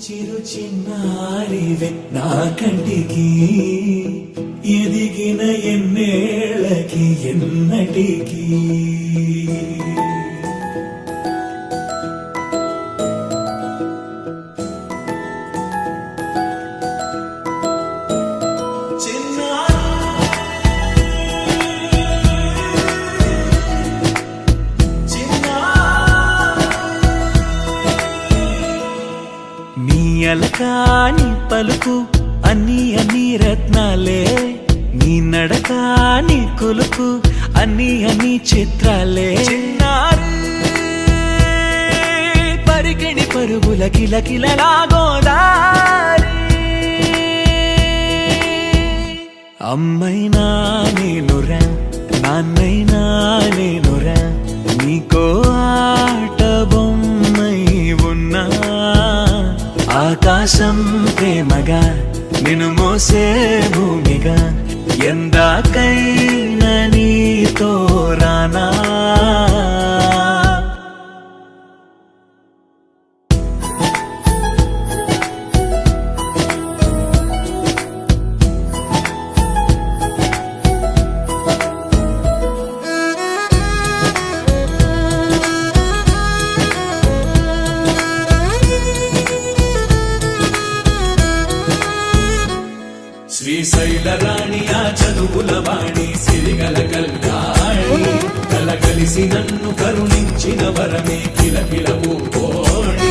చిరు చిన్నారివే నా కంటికి ఎదిగిన ఎన్నేళ్ళకి ఎన్నటికి అలకాని పలుకు అన్ని అన్ని రత్నాలే నీ నడకాని కులుకు అన్ని అన్ని చిత్రాలే చిన్నారు పరికిణి పరుగుల కిలకిలలాగోదారి అమ్మైనా నేనురా నాన్నైనా నేనురా నీకో ఆట బొమ్మై ఉన్నా ఆకాశం ప్రేమగా నిన్ను మోసే భూమిగా ఎందాకైనా నీతో రానా శ్రీశైల రాణి ఆ చదువుల వాణి సిరిగల కల్యాణి కలగలిసి నన్ను కరుణించిన వరమే కిలకిల పూకోణి